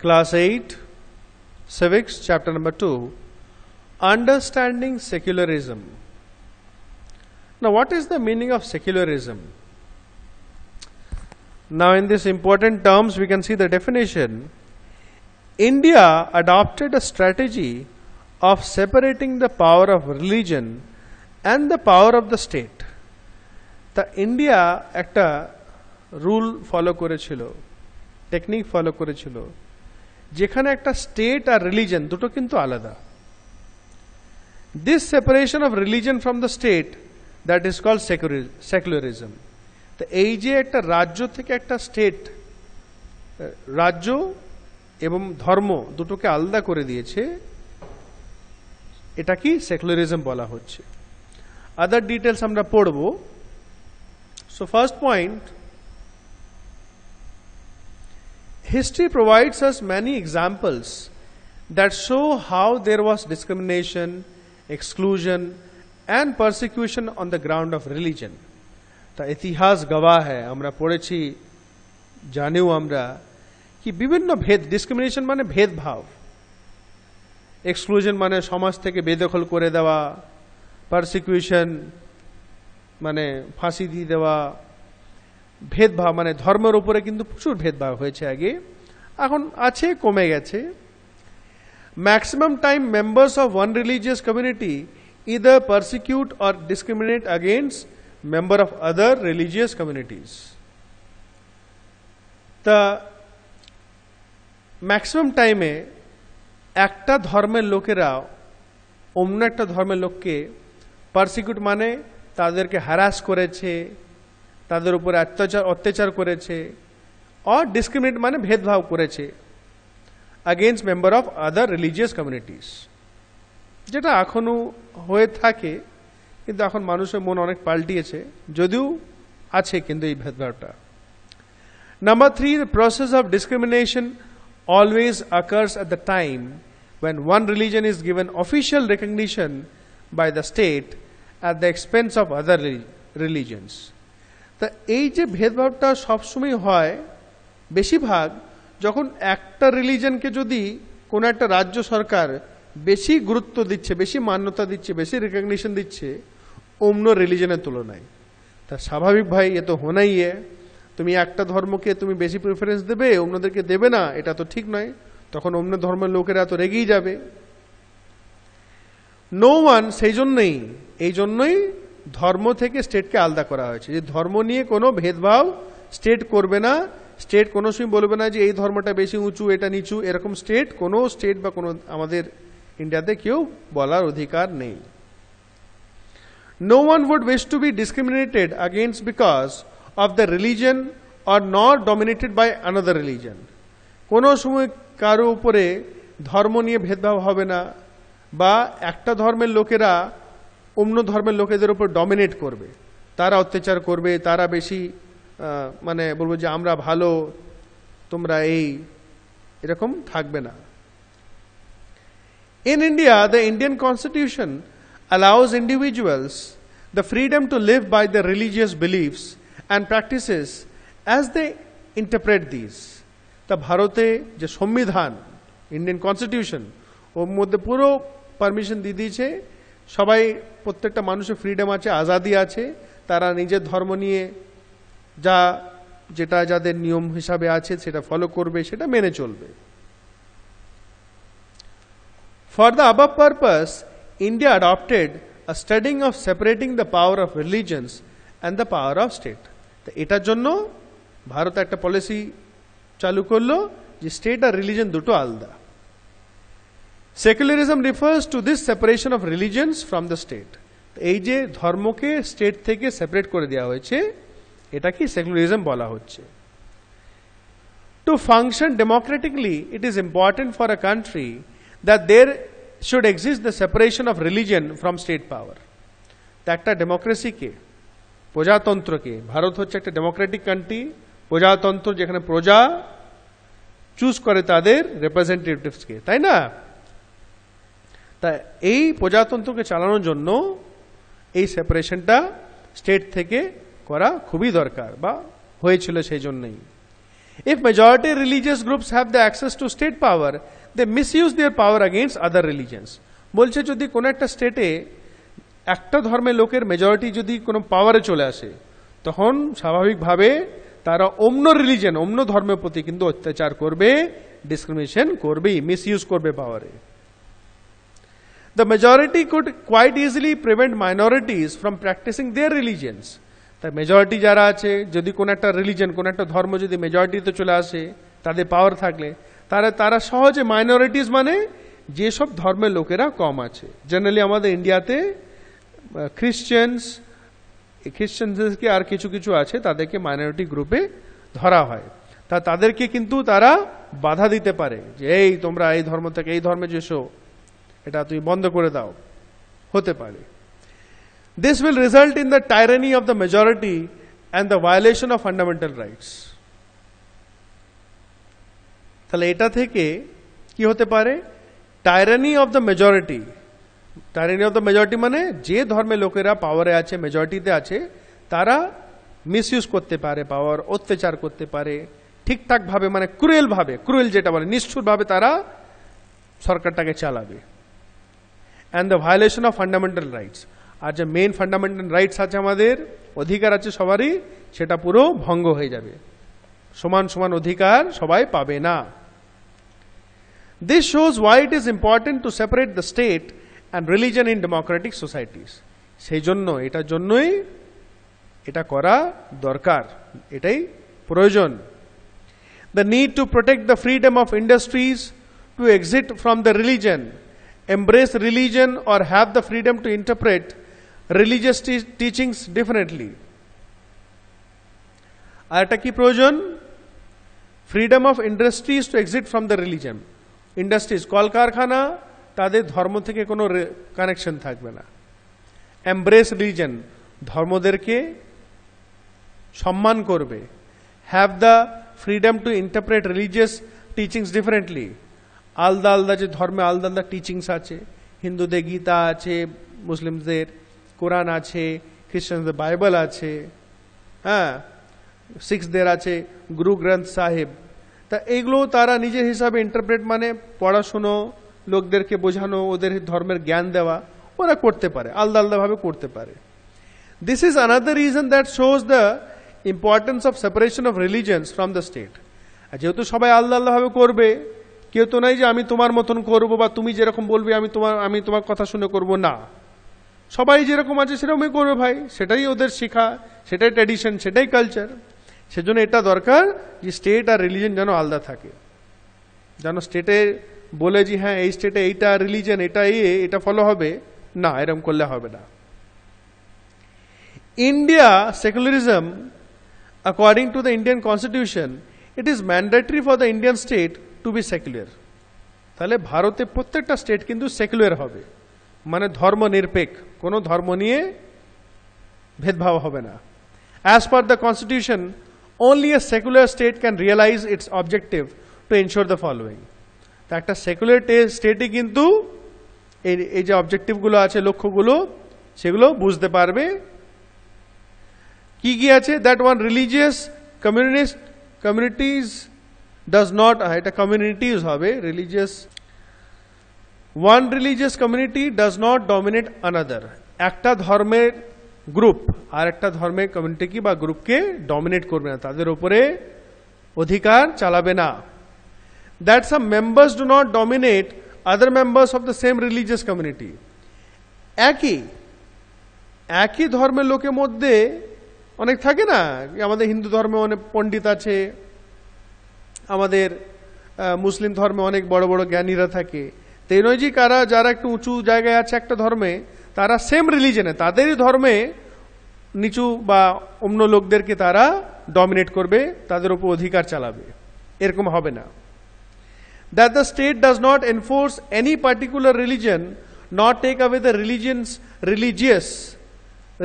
Class 8, Civics, chapter number 2, Understanding Secularism. Now, what is the meaning of secularism? Now, in these important terms, we can see the definition. India adopted a strategy of separating the power of religion and the power of the state. তা India একটা rule follow করেছিল, technique follow করেছিল, যেখানে একটা state আর religion দুটো কিন্তু আলাদা। This separation of religion from the state, that is called secularism. তো এই যে একটা রাজ্য থেকে একটা স্টেট, রাজ্য এবং ধর্ম দুটোকে আলাদা করে দিয়েছে, এটা কি সেকুলারিজম বলা হচ্ছে। আদার ডিটেলস আমরা পড়ব। So first point, history provides us many examples that show how there was discrimination, exclusion and persecution on the ground of religion. তা ইতিহাস গওয়া হ্যায়, আমরা পড়েছি, জানিও আমরা কি বিভিন্ন ভেদ, ডিসক্রিমিনেশন মানে ভেদভাব, এক্সক্লুশন মানে সমাজ থেকে বেদখল করে দেওয়া, পারসিকিউশন মানে ফাঁসি দিয়ে দেওয়া, ভেদভাব মানে ধর্মের উপরে কিন্তু প্রচুর ভেদভাব হয়েছে আগে, এখন আছে, কমে গেছে। Maximum time members of one religious community either persecute or discriminate against member of other religious communities. তা ম্যাক্সিমাম টাইমে একটা ধর্মের লোকেরা অন্য একটা ধর্মের লোককে পারসিকিউট মানে তাদেরকে হ্যারাস করেছে, তাদের উপরে অত্যাচার করেছে, আর ডিসক্রিমিনেট মানে ভেদভাব করেছে against member of other religious communities, যেটা এখনো হয়ে থাকে, কিন্তু এখন মানুষের মন অনেক পাল্টিয়েছে, যদিও আছে কিন্তু এই ভেদভাবটা। Number 3, the process of discrimination always occurs at the time when one religion is given official recognition by the state at the expense of other religions. তা এই যে ভেদভাবটা সবসময় হয় বেশিরভাগ যখন একটা রিলিজনকে যদি কোনো একটা রাজ্য সরকার বেশি গুরুত্ব দিচ্ছে, বেশি মান্যতা দিচ্ছে, বেশি রিকগনিশন দিচ্ছে অন্য রিলিজনের তুলনায়। তা স্বাভাবিক ভাই, এ তো হোনাই है, তুমি একটা ধর্মকে তুমি বেশি প্রেফারেন্স দেবে, অন্যদেরকে দেবে না, এটা তো ঠিক নয়। তখন অন্য ধর্মের লোকেরা তো রেগেই যাবে। নো ওয়ান, সেই জন্যই, এই জন্যই ধর্ম থেকে স্টেটকে আলাদা করা হয়েছে, যে ধর্ম নিয়ে কোনো ভেদভাব স্টেট করবে না। স্টেট কোনো সময় বলবে না যে এই ধর্মটা বেশি উঁচু, এটা নিচু, এরকম কোনো স্টেট বা কোনো আমাদের ইন্ডিয়াতে কেউ বলার অধিকার নেই। No one would wish to be discriminated against because of the religion or not dominated by another religion. কোনো সময় কারো উপরে ধর্ম নিয়ে ভেদভাব হবে না, বা একটা ধর্মের লোকেরা অন্য ধর্মের লোকেদের উপর ডমিনেট করবে, তারা অত্যাচার করবে, তারা বেশি মানে বলবো যে আমরা ভালো, তোমরা এই, এরকম থাকবে না। In India, the Indian Constitution allows individuals the freedom to live by their religious beliefs and practices as they interpret these. তা ভারতে যে সংবিধান, ইন্ডিয়ান কনস্টিটিউশন, ওর মধ্যে পুরো পারমিশন দিয়ে দিয়েছে, সবাই, প্রত্যেকটা মানুষের ফ্রিডম আছে, আজাদি আছে, তারা নিজের ধর্ম নিয়ে যেটা যাদের নিয়ম হিসাবে আছে সেটা ফলো করবে, সেটা মেনে চলবে। For the above purpose, India adopted a studying of separating the power of religions and the power of state. তো এটার জন্য ভারত একটা পলিসি চালু করলো যে স্টেট আর রিলিজন দুটো আলাদা। Secularism refers to this separation of religions from the state. এই যে ধর্মকে স্টেট থেকে সেপারেট করে দেওয়া হয়েছে, এটা কি সেকুলারিজম বলা হচ্ছে। To function democratically, it is important for a country that there should exist the separation of religion from state power. তা একটা ডেমোক্রেসিকে, প্রজাতন্ত্রকে, ভারত হচ্ছে একটা ডেমোক্রেটিক কান্ট্রি, প্রজাতন্ত্র, যেখানে প্রজা চুজ করে তাদের রিপ্রেজেন্টেটিভসকে, তাই না? তা এই প্রজাতন্ত্রকে চালানোর জন্য এই সেপারেশনটা স্টেট থেকে করা খুবই দরকার, বা হয়েছিল সেই জন্যই। If majority religious groups have the access to state power, they misuse their power against other religions. বলছে যদি কোনো একটা স্টেটে একটা ধর্মের লোকের মেজরিটি যদি কোনো পাওয়ারে চলে আসে, তখন স্বাভাবিকভাবে তারা অন্য রিলিজন, অন্য ধর্মের প্রতি কিন্তু অত্যাচার করবে, ডিসক্রিমিনেশন করবেই, মিসইউজ করবে পাওয়ারে। The majority could quite easily prevent minorities from practicing their religions. তাই মেজরিটি যারা আছে, যদি কোনো একটা রিলিজন, কোনো একটা ধর্ম যদি মেজরিটিতে চলে আসে, তাদের পাওয়ার থাকলে তারা সহজে, মাইনরিটিস মানে যেসব ধর্মের লোকেরা কম আছে, জেনারেলি আমাদের ইন্ডিয়াতে খ্রিশ্চানদেরকে আর কিছু কিছু আছে তাদেরকে মাইনরিটি গ্রুপে ধরা হয়, তাদেরকে কিন্তু তারা বাধা দিতে পারে যে এই তোমরা এই ধর্ম থেকে এই ধর্মে যেসো, এটা তুমি বন্ধ করে দাও, হতে পারে। This will result in the tyranny of the majority and the violation of fundamental rights. তাহলে এটা থেকে কি হতে পারে? Tyranny of the majority. Tyranny of the majority মানে যে ধর্মের লোকেরা পাওয়ারে আছে, মেজরিটিতে আছে, তারা মিসইউজ করতে পারে পাওয়ার, অত্যাচার করতে পারে ঠিকঠাক ভাবে, মানে ক্রুয়েল ভাবে, ক্রুয়েল যেটা বলে নিষ্ঠুর ভাবে তারা সরকারটাকে চালাবে। And the violation of fundamental rights, আর যে মেইন ফান্ডামেন্টাল রাইটস আছে, আমাদের অধিকার আছে সবারই, সেটা পুরো ভঙ্গ হয়ে যাবে, সমান সমান অধিকার সবাই পাবে না। This shows why it is important to separate the state and religion in democratic societies. সেই জন্য, এটার জন্যই এটা করা দরকার, এটাই প্রয়োজন। The need to protect the freedom of industries to exit from the religion, embrace religion or have the freedom to interpret religious teachings differently. আর এটা কি প্রয়োজন? Freedom of industries to exit from the religion. Industries, কলকারখানা, তাদের ধর্ম থেকে কোনো connection থাকবে না। এমব্রেস রিলিজন, ধর্মদেরকে সম্মান করবে। Have the freedom two interpret religious teachings differently, আলাদা আলাদা যে ধর্মে আলাদা আলাদা টিচিংস আছে, হিন্দুদের গীতা আছে, মুসলিমদের কোরআন আছে, খ্রিস্টানদের বাইবেল আছে, হ্যাঁ, শিখদের আছে গুরু গ্রন্থ সাহেব, তা এইগুলো তারা নিজের হিসাবে ইন্টারপ্রেট, মানে পড়াশুনো, লোকদেরকে বোঝানো, ওদের ধর্মের জ্ঞান দেওয়া, ওরা করতে পারে, আলাদা আলাদাভাবে করতে পারে। This is another reason that shows the importance of separation of religions from the state. আর যেহেতু সবাই আলাদা আলাদাভাবে করবে, কেউ তো নাই যে আমি তোমার মতন করবো বা তুমি যেরকম বলবে আমি তোমার কথা শুনে করব না, সবাই যেরকম আছে সেরকমই করবে ভাই, সেটাই ওদের শিখা, সেটাই ট্র্যাডিশন, সেটাই কালচার। সেজন্য এটা দরকার যে স্টেট আর রিলিজন যেন আলাদা থাকে, যেন স্টেটে বলে যে হ্যাঁ এই স্টেটে এইটা রিলিজন, এটা ফলো হবে না, এরকম করলে হবে না। India secularism, according to the Indian constitution, it is mandatory for the Indian state to be secular. তাহলে ভারতে প্রত্যেকটা স্টেট কিন্তু সেকুলার হবে, মানে ধর্ম নিরপেক্ষ, কোনো ধর্ম নিয়ে ভেদভাব হবে না। As per the constitution, only a secular state can realize its objective to ensure the following. তা একটা সেকুলার স্টেটই কিন্তু এই যে অবজেক্টিভগুলো আছে, লক্ষ্যগুলো, সেগুলো বুঝতে পারবে। কি কি আছে? That one religious communities does not, এটা কমিউনিটিজ হবে, religious, one religious community does not dominate another, একটা ধর্মের গ্রুপ আর একটা ধর্মের কমিউনিটি বা গ্রুপকে ডমিনেট করবে না, তাদের উপরে অধিকার চালাবে না। That some members do not dominate other members of the same religious community. একই ধর্মের লোকের মধ্যে অনেক থাকে না, আমাদের হিন্দু ধর্মে অনেক পণ্ডিত আছে, আমাদের মুসলিম ধর্মে অনেক বড় বড় জ্ঞানীরা থাকে, তাই নয় যে যারা একটু উঁচু জায়গায় আছে একটা ধর্মে, তারা সেম রিলিজনে, তাদেরই ধর্মে নিচু বা অন্য লোকদেরকে তারা ডমিনেট করবে, তাদের উপর অধিকার চালাবে, এরকম হবে না। That the state does not enforce any particular religion, not take away the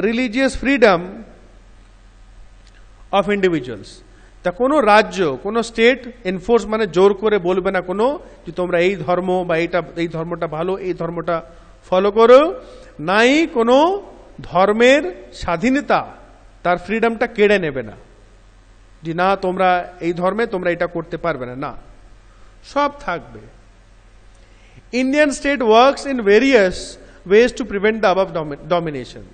religious freedom of individuals. তা কোনো রাজ্য, কোনো স্টেট এনফোর্স মানে জোর করে বলবে না কোনো যে তোমরা এই ধর্ম বা এই ধর্মটা ভালো, এই ধর্মটা ফলো করো, নাই কোনো ধর্মের স্বাধীনতা, তার ফ্রিডমটা কেড়ে নেবে না। যে না তোমরা এই ধর্মে তোমরা এটা করতে পারবে না, না, সব থাকবে। Indian state works in various ways to prevent the above domination.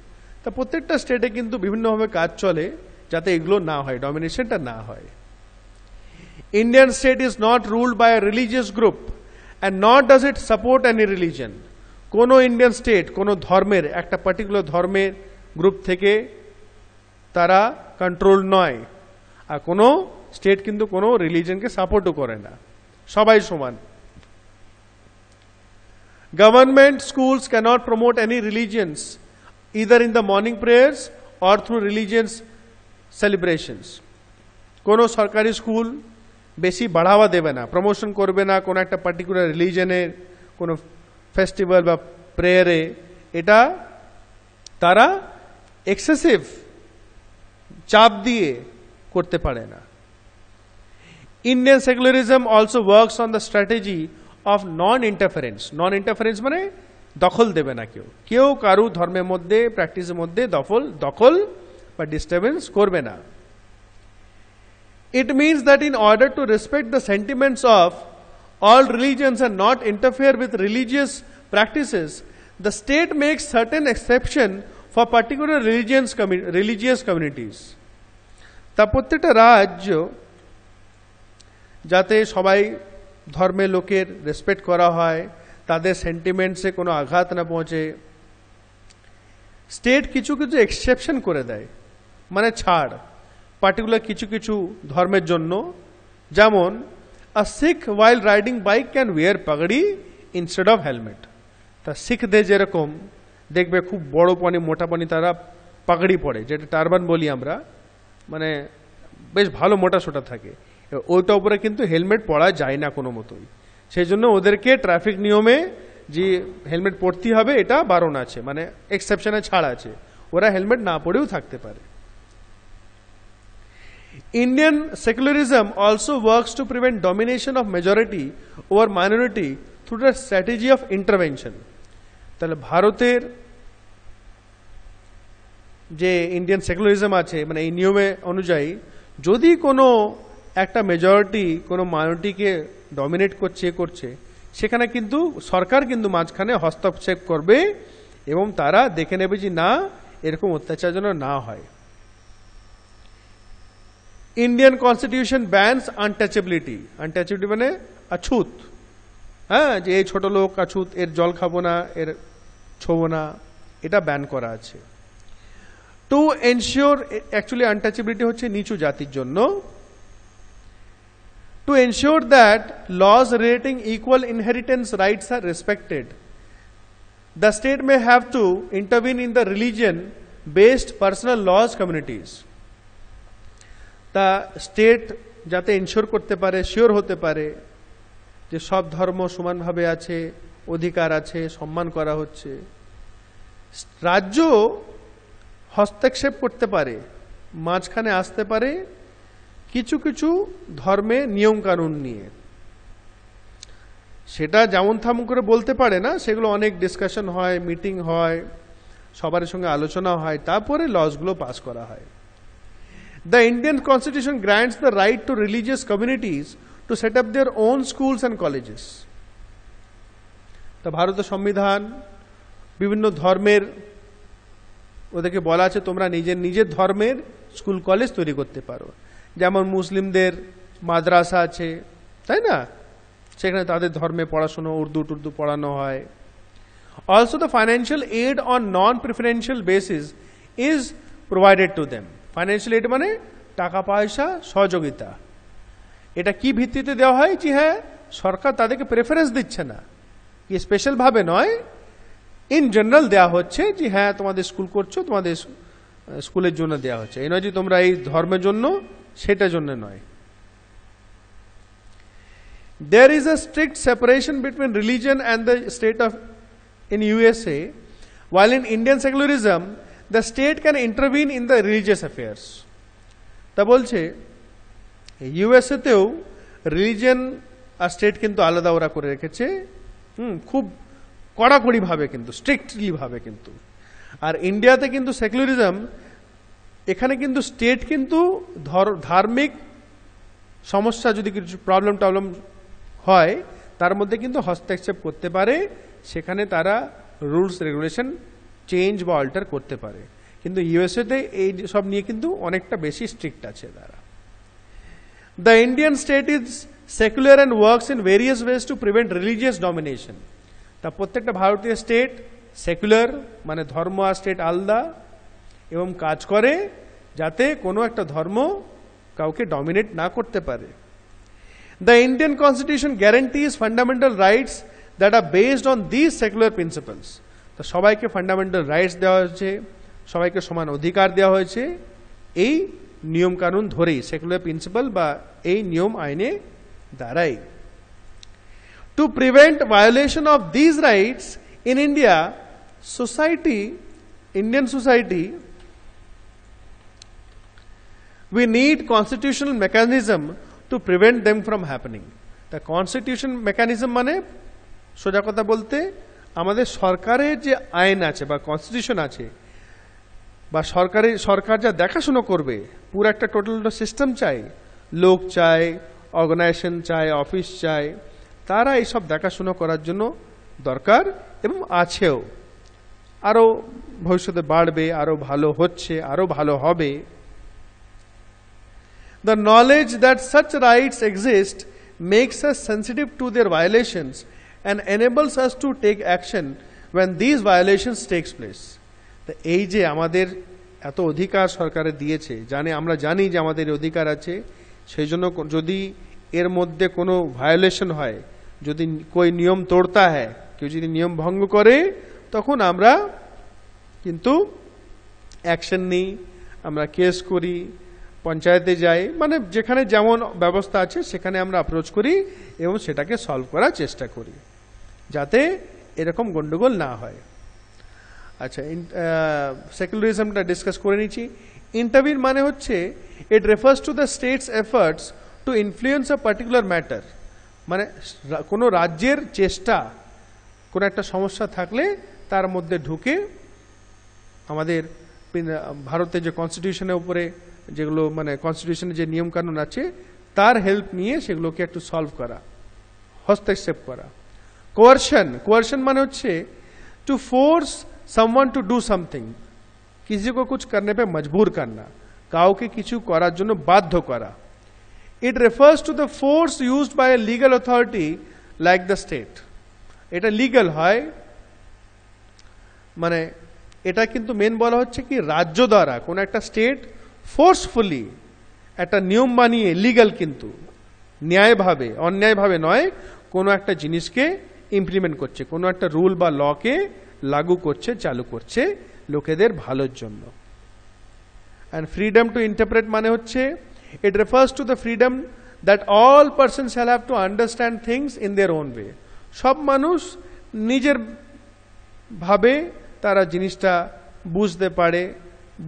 তা প্রত্যেকটা স্টেটে কিন্তু বিভিন্নভাবে কাজ চলে যাতে এগুলো না হয়, ডমিনেশনটা না হয়। Indian state is not ruled by a religious group and not does it support any religion. কোনো ইন্ডিয়ান স্টেট কোনো ধর্মের, একটা পার্টিকুলার ধর্মের গ্রুপ থেকে তারা কন্ট্রোল নয়, আর কোনো স্টেট কিন্তু কোনো রিলিজনকে সাপোর্টও করে না, সবাই সমান। Government schools cannot promote any religions either in the morning prayers or through religious celebrations. কোনো সরকারি স্কুল বেশি বাড়াওয়া দেবে না, প্রমোশন করবে না কোনো একটা পার্টিকুলার রিলিজনের কোনো ফেস্টিভ্যাল বা প্রেয়ারে, এটা তারা এক্সেসিভ চাপ দিয়ে করতে পারে না। Indian secularism also works on the strategy of non-interference. Non-interference মানে দখল দেবে না কেউ, কেউ কারু ধর্মের মধ্যে, প্র্যাকটিসের মধ্যে দখল বা ডিস্টারবেন্স করবে না। It means that in order to respect the sentiments of all religions and not interfere with religious practices, the state makes certain exception for particular religious communities. তা প্রত্যেকটা রাজ্য যাতে সবাই ধর্মের লোকের রেসপেক্ট করা হয়, তাদের সেন্টিমেন্টসে কোনো আঘাত না পৌঁছে, স্টেট কিছু কিছু এক্সেপশন করে দেয়, মানে ছাড় পার্টিকুলার কিছু কিছু ধর্মের জন্য। যেমন আ শিখ ওয়াইল রাইডিং বাইক ক্যান ওয়্যার পাগড়ি ইনস্টেড অফ হেলমেট। তা শিখদের যেরকম দেখবে খুব বড় পানি মোটা পানি তারা পাগড়ি পরে, যেটা টারবান বলি আমরা, মানে বেশ ভালো মোটা সোটা থাকে, ওইটা উপরে কিন্তু হেলমেট পরা যায় না কোনো মতোই। সেই জন্য ওদেরকে ট্রাফিক নিয়মে যে হেলমেট পরতে হবে এটা বারণ আছে, মানে এক্সেপশনে ছাড় আছে, ওরা হেলমেট না পরেও থাকতে পারে। Indian secularism also works to prevent domination of majority over minority through the strategy of intervention. তাহলে ভারতের যে ইন্ডিয়ান সেকুলারিজম আছে, মানে এই নিয়মে অনুযায়ী যদি কোনো একটা মেজরিটি কোনো মাইনরিটিকে ডমিনেট করছে, সেখানে কিন্তু সরকার কিন্তু মাঝখানে হস্তক্ষেপ করবে এবং তারা দেখে নেবে যে না এরকম অত্যাচার যেন না হয়। Indian constitution bans untouchability. Untouchability মানে অছুত, হ্যাঁ, যে এই ছোট লোক অছুত, এর জল খাবো না, এর ছোবো না, এটা ব্যান করা আছে। টু এনশিওর, অ্যাকচুয়ালি আনটাচেবিলিটি হচ্ছে নিচু জাতির জন্য। To ensure that laws relating equal inheritance rights are respected, the state may have to intervene in the religion-based personal laws communities. তা স্টেট যাতে এনশিওর করতে পারে, শিওর হতে পারে যে সব ধর্ম সমানভাবে আছে, অধিকার আছে, সম্মান করা হচ্ছে, রাজ্য হস্তক্ষেপ করতে পারে, মাঝখানে আসতে পারে কিছু কিছু ধর্মে নিয়ম কানুন নিয়ে। সেটা যেমন তেমন করে বলতে পারে না, সেগুলো অনেক ডিসকাশন হয়, মিটিং হয়, সবার সঙ্গে আলোচনা হয়, তারপরে লসগুলো পাস করা হয়। The Indian Constitution grants the right to religious communities to set up their own schools and colleges. তা ভারতের সংবিধান বিভিন্ন ধর্মের ওদেরকে বলা আছে তোমরা নিজের ধর্মের স্কুল কলেজ তৈরি করতে পারো। যেমন মুসলিমদের মাদ্রাসা আছে, তাই না, সেখানে তাদের ধর্মে পড়াশোনা উর্দু টুর্দু পড়ানো হয়। Also the financial aid on non-preferential basis is provided to them. Financial aid মানে টাকা পয়সা সহযোগিতা। এটা কি ভিত্তিতে দেওয়া হয়? যে হ্যাঁ সরকার তাদেরকে প্রেফারেন্স দিচ্ছে না, কি স্পেশাল ভাবে নয়, ইন জেনারেল দেওয়া হচ্ছে যে হ্যাঁ তোমাদের স্কুল করছো, তোমাদের স্কুলের জন্য দেওয়া হচ্ছে, এই নয় যে তোমরা এই ধর্মের জন্য, সেটার জন্য নয়। There is a strict separation between religion and the state of in USA, while in Indian secularism the state can intervene in the religious affairs. তা বলছে ইউএসএ তেও রিলিজিয়ন আর স্টেট কিন্তু আলাদা ওরা করে রেখেছে, খুব কড়াকড়ি ভাবে কিন্তু, স্ট্রিক্টলি ভাবে কিন্তু। আর ইন্ডিয়াতে কিন্তু সেকুলারিজম এখানে কিন্তু স্টেট কিন্তু ধার্মিক সমস্যা যদি কিছু প্রবলেম হয় তার মধ্যে কিন্তু হস্তক্ষেপ করতে পারে, সেখানে তারা রুলস রেগুলেশন চেঞ্জ বা অল্টার করতে পারে। কিন্তু ইউএসএতে এই সব নিয়ে কিন্তু অনেকটা বেশি স্ট্রিক্ট আছে তারা। The Indian state is secular and works in various ways to prevent religious domination. তা প্রত্যেকটা ভারতীয় স্টেট সেকুলার মানে ধর্ম আর স্টেট আলাদা, এবং কাজ করে যাতে কোনো একটা ধর্ম কাউকে ডমিনেট না করতে পারে। The Indian constitution guarantees fundamental rights that are based on this secular principles. তো সবাইকে ফান্ডামেন্টাল রাইটস দেওয়া হয়েছে, সবাইকে সমান অধিকার দেওয়া হয়েছে এই নিয়ম কানুন ধরেই, সেকুলার প্রিন্সিপাল বা এই নিয়ম আইনে দ্বারাই। To prevent violation of this rights in India Indian society we need constitutional mechanism to prevent them from happening. The constitution mechanism মানে সোজা কথা বলতে আমাদের সরকারের যে আইন আছে বা কনস্টিটিউশন আছে বা সরকার যা দেখাশুনো করবে, পুরো একটা টোটাল সিস্টেম চাই, লোক চাই, অর্গানাইজেশন চাই, অফিস চাই, তারা এইসব দেখাশুনো করার জন্য দরকার এবং আছেও। আরও ভবিষ্যতে বাড়বে, আরও ভালো হচ্ছে, আরও ভালো হবে। The knowledge that such rights exist makes us sensitive to their violations and enables us to take action when these violations takes place. তো এই যে আমাদের এত অধিকার সরকারে দিয়েছে, আমরা জানি যে আমাদের অধিকার আছে, সেই জন্য যদি এর মধ্যে কোনো ভায়োলেশন হয়, যদি কোই নিয়ম তোড়তা হয়, কেউ যদি নিয়ম ভঙ্গ করে, তখন আমরা কিন্তু অ্যাকশন নিই, আমরা কেস করি, পঞ্চায়েতে যাই, মানে যেখানে যেমন ব্যবস্থা আছে সেখানে আমরা অ্যাপ্রোচ করি এবং সেটাকে সলভ করার চেষ্টা করি যাতে এরকম গন্ডগোল না হয়। আচ্ছা, সেকুলারিজমটা ডিসকাস করে নিচ্ছি। ইন্টারভিন মানে হচ্ছে ইট refers to the states efforts two influence a particular matter. মানে কোনো রাজ্যের চেষ্টা কোনো একটা সমস্যা থাকলে তার মধ্যে ঢুকে আমাদের ভারতের যে কনস্টিটিউশনের উপরে যেগুলো মানে কনস্টিটিউশনের যে নিয়ম কানুন আছে তার হেল্প নিয়ে সেগুলোকে একটু সলভ করা, হস্তক্ষেপ করা। কোয়ার্শন মানে হচ্ছে to force someone to do something, किसी को कुछ करने पे मजबूर करना, কাউকে কিছু করার জন্য বাধ্য করা। It refers to the force used by a legal authority like the state. এটা লিগাল হয়, মানে এটা কিন্তু মেন বলা হচ্ছে কি রাজ্য দ্বারা কোন একটা স্টেট ফোর্সফুলি একটা নিয়ম বানিয়ে, লিগাল কিন্তু ন্যায়ভাবে অন্যায়ভাবে নয়, কোনো একটা জিনিসকে ইমপ্লিমেন্ট করছে, কোনো একটা রুল বা লকে লাগু করছে, চালু করছে লোকেদের ভালোর জন্য। and freedom to interpret মানে হচ্ছে it refers to the freedom that all persons shall have to understand things in their own way. সব মানুষ নিজের ভাবে তারা জিনিসটা বুঝতে পারে,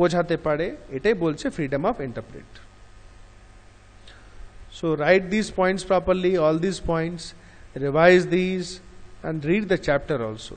বোঝাতে পারে, এটাই বলছে freedom of interpret. So write these points properly, all these points, revise these and read the chapter also.